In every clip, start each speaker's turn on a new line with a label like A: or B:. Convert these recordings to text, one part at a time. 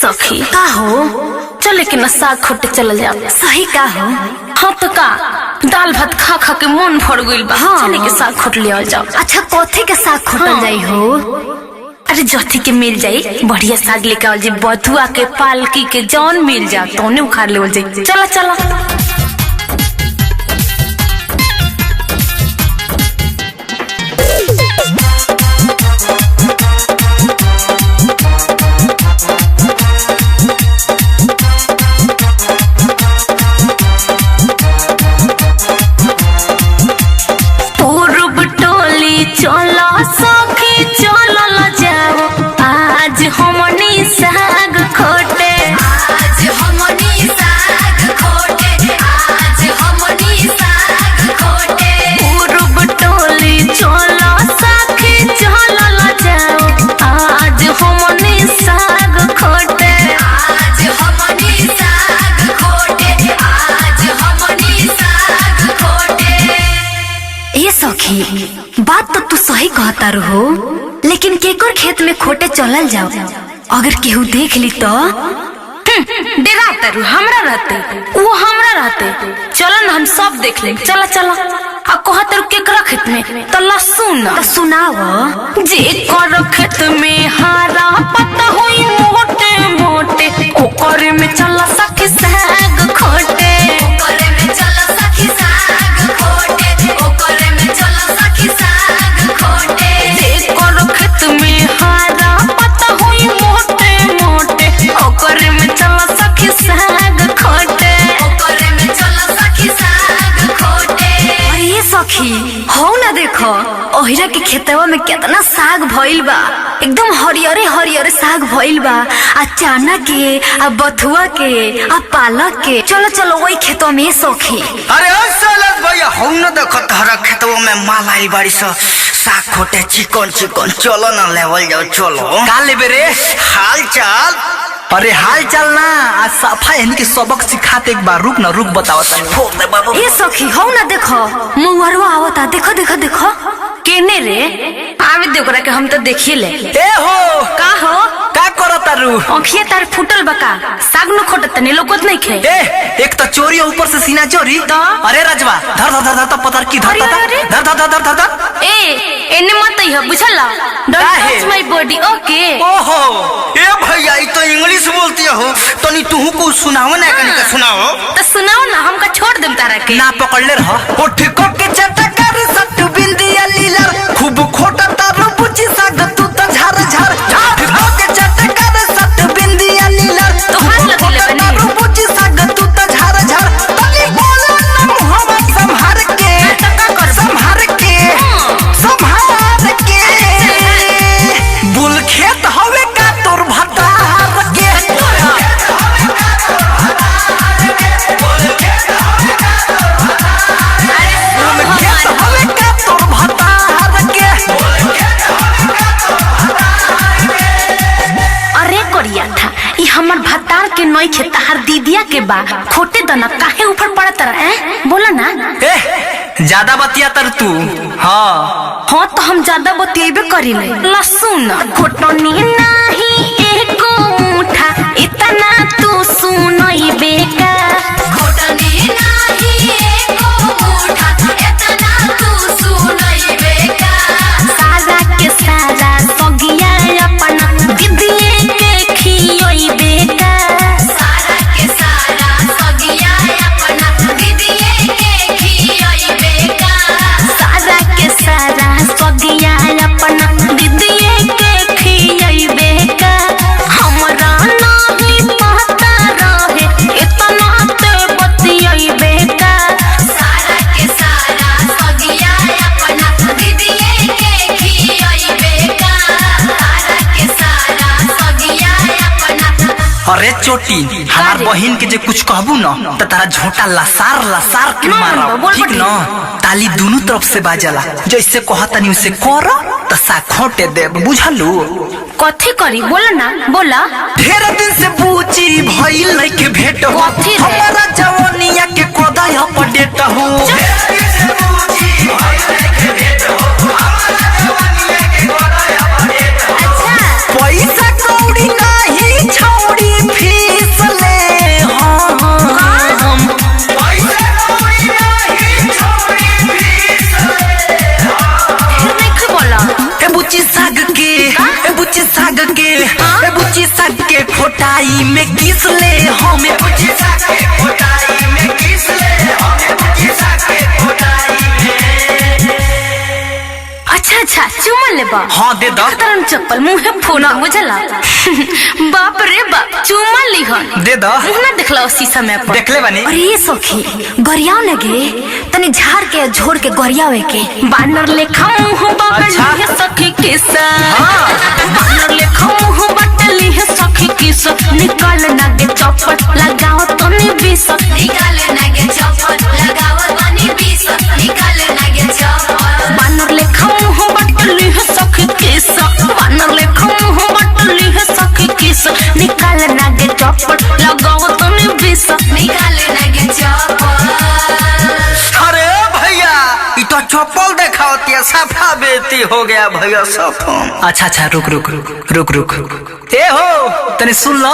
A: सखी का हो चले के ना साग खोटे चल जाओ।
B: सही का हो।
A: हाँ तो का दाल भात खा खा के मन भर गइल बा।
B: हाँ।
A: चले के साग खोट ले जाओ।
B: अच्छा कथी के साग खोटल जाई हो?
A: अरे जथी के मिल जाई बढ़िया साग लेके आओ जी। बथुआ के पालकी के जौन मिल जा तो उन्हें उखाड़ ले जाई। चला चला चलो सखी चलो जाओ आज हमनी साग खोटे।
B: आज हमनी साग खोटे। आज हमनी साग खोटे।
A: पूरब टोली चलो सखी चलो जाओ आज हमनी साग खोटे।
B: आज हमनी साग खोटे। आज हमनी साग खोटे। ये सखी बात तो तू सही कहता रहो, लेकिन केकर खेत में खोटे चलल जाओ अगर केहू देख ली तो
A: डराता रू हमरा रहते वो हमरा रहते। चलो ना हम सब देख ले। चला चला अब कहते रू केकरा खेत में तो लहसुन
B: तो सुनाओ।
A: जे कर खेत में हारा पता हुई मोटे मोटे ओकर में चला सखी साग खोटे।
B: ओकर में चला सखी साग खोटे। ओकर में चला सखी साग खोटे।
A: जे कर खेत में हारा पता हुई मोटे मोटे ओकर में चला सखी साग खोटे।
B: ओकर में चला सखी साग खोटे। अरे ये सखी हो ना देखो ओहिरा के खेतवा में कितना साग भइल बा। एकदम हरियरे हरियरे साग भइल बा। आ चना के आ बथुआ के आ पालक के। चलो चलो वही खेतवा में सखी।
C: अरे सालत भैया हो न देखो तहरा खेतवा में माल आई बाड़ी साग खोटे चिकन चिकन। चलो ना लेवल जाओ चलो। का लेबे रे? हाल चाल।
D: अरे हाल चाल ना आज सफा इनके सबक सिखाते एक बार रुक बताओ तनी।
C: बाबू
B: ये सखी हो ना देखो मुंगरवा आवता। देखो देखो देखो
A: केने रे आवे देवकरा के हम तो देखिए ले।
D: ए हो
A: का हो
D: का करता रू?
A: आँखिया तार फुटल बका साग न खोटत तने लोकत नहीं खे।
D: ए एक तो चोरी ऊपर से सीना चोरी
A: तो?
D: अरे रजवा धर धर धर धर तो पतर की धर
A: अरे,
D: धर
A: अरे।
D: धर धर धर धर धर।
A: ए एने मत ही हो बुझला। डोंट
D: काहे?
A: टच माय बॉडी ओके।
C: ओहो ए भैया ई तो इंग्लिश बोलती हो तनी तू को सुनाओ ना कनी का सुनाओ।
A: तो सुनाओ ना हमका छोड़ देम तारा के।
D: ना पकड़ ले रहा
C: उठ को के चटकर सट बिंदिया लीलर खूब खोटा तारो बुची साग तू तो झार झार झार को के चटकर सट बिंदिया लीलर
A: तो हाथ लग ले बनी।
C: तारो बुची साग तू तो झार झार तनी बोलो ना मोहम्मद संभार के संभार के संभार के बुल खेत हवे का तोर भतार के।
A: अरे करिया था ई हमर भतार के नई खे तार दीदिया के बा। खोटे दना काहे ऊपर पड़त रहे बोला ना।
D: ए ज्यादा बतिया तर तू। हाँ
A: हाँ तो हम ज्यादा बतिएबे करिले। लहसुन खोटनी नाही एको मुठा इतना तू सुनइबे का।
B: खोटनी नाही एको मुठा इतना तू सुनइबे का।
A: सारा के सारा सगिया अपना दीदिए के खियोइबे का।
B: सारा के सारा सगिया अपना दीदिए के खियइबे का।
A: सारा के सारा सगिया अपना दीदिए के खियोइबे का। हमरा नाही पता रहे इतना ते बतियोइबे का।
B: सारा के सारा सगिया अपना दीदिए के खियइबे का। सारा के सारा सगिया अपना।
D: अरे चोटी हमार बहन के जे कुछ कहबू न तो तारा झोटा लसार के
A: ना,
D: मारा
A: बोल
D: ठीक
A: बटी।
D: न। ताली दोनों तरफ से बाजला जैसे कहतनी उसे कर तो साग खोटे दे बुझलू।
A: कथी करी बोला ना बोला।
D: ढेर दिन से पूछी भइल नहीं के भेट हो
A: कथी रे?
D: हमारा जवानिया के कोदा अपडेट हो। पैसा कौड़ी नहीं छौड़ी
C: खोटाई में किस ले हमें बुझिसा के खोटाई में किस ले हमें बुझिसा के खोटाई में।
A: अच्छा अच्छा चुमन ले बा।
C: हाँ दे दो।
A: तरन चप्पल मुंह फोना मुझला बाप रे बाप चुमन लिहन
C: दे दो।
A: मुंह ना देखला शीशा में अपन
C: देखले बानी।
B: अरे ये सखी गरियाव न गे तनी झाड़ के झोर के गरियावे के
A: बानर लेखा मुंह बगली है सखी किसा बानर लेखा मुंह बटली है सखी किसा निकाल ना गे चप्पल लगाओ तनी बीस
B: निकाल ना गे चप्पल लगाव तनी बीस निकाल ना गे चप्पल
A: बानर लेखा मुंह बटली है सखी किसा बानर लेखा मुंह बटली है सखी किसा निकाल ना गे चप्पल लगाओ तनी बीस
B: निकाल ना गे चप्पल।
C: अरे भैया ये तो चप्पल देखा होती है सफा बेती हो गया भैया सफा।
D: अच्छा अच्छा रुक रुक रुक रुक रुक ए हो तनी सुन लो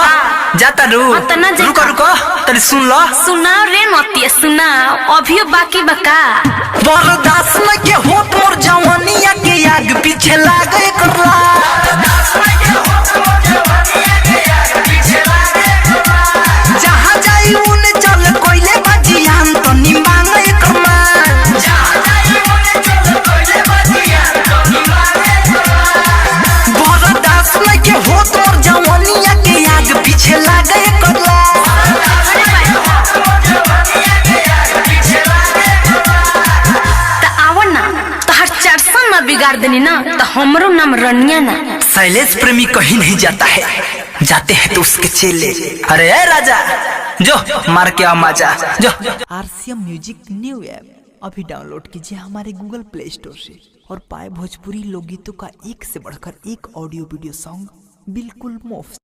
D: जाता रुको रुको तनी सुन लो।
A: सुनाओ रे नतिया सुनाओ अभियो बाकी बका
C: बर्दाश्त न के होत मोर जवानिया के आग पीछे लागे करला जहाँ जाई उने चल कोइले बजियान तो निमांगे कमा बर्दाश्त न के होत मोर जवानिया के आग पीछे लागे करला
A: बिगाड़ देनी ना तो हमरो नाम रनिया ना।
D: शैलेश प्रेमी कहीं नहीं जाता है, जाते हैं तो उसके चेले। अरे राजा जो मार के आ मजा जो।
E: RCM म्यूजिक न्यू ऐप अभी डाउनलोड कीजिए हमारे गूगल प्ले स्टोर से और पाए भोजपुरी लोकगीतों का एक से बढ़कर एक ऑडियो वीडियो सॉन्ग बिल्कुल मुफ्त।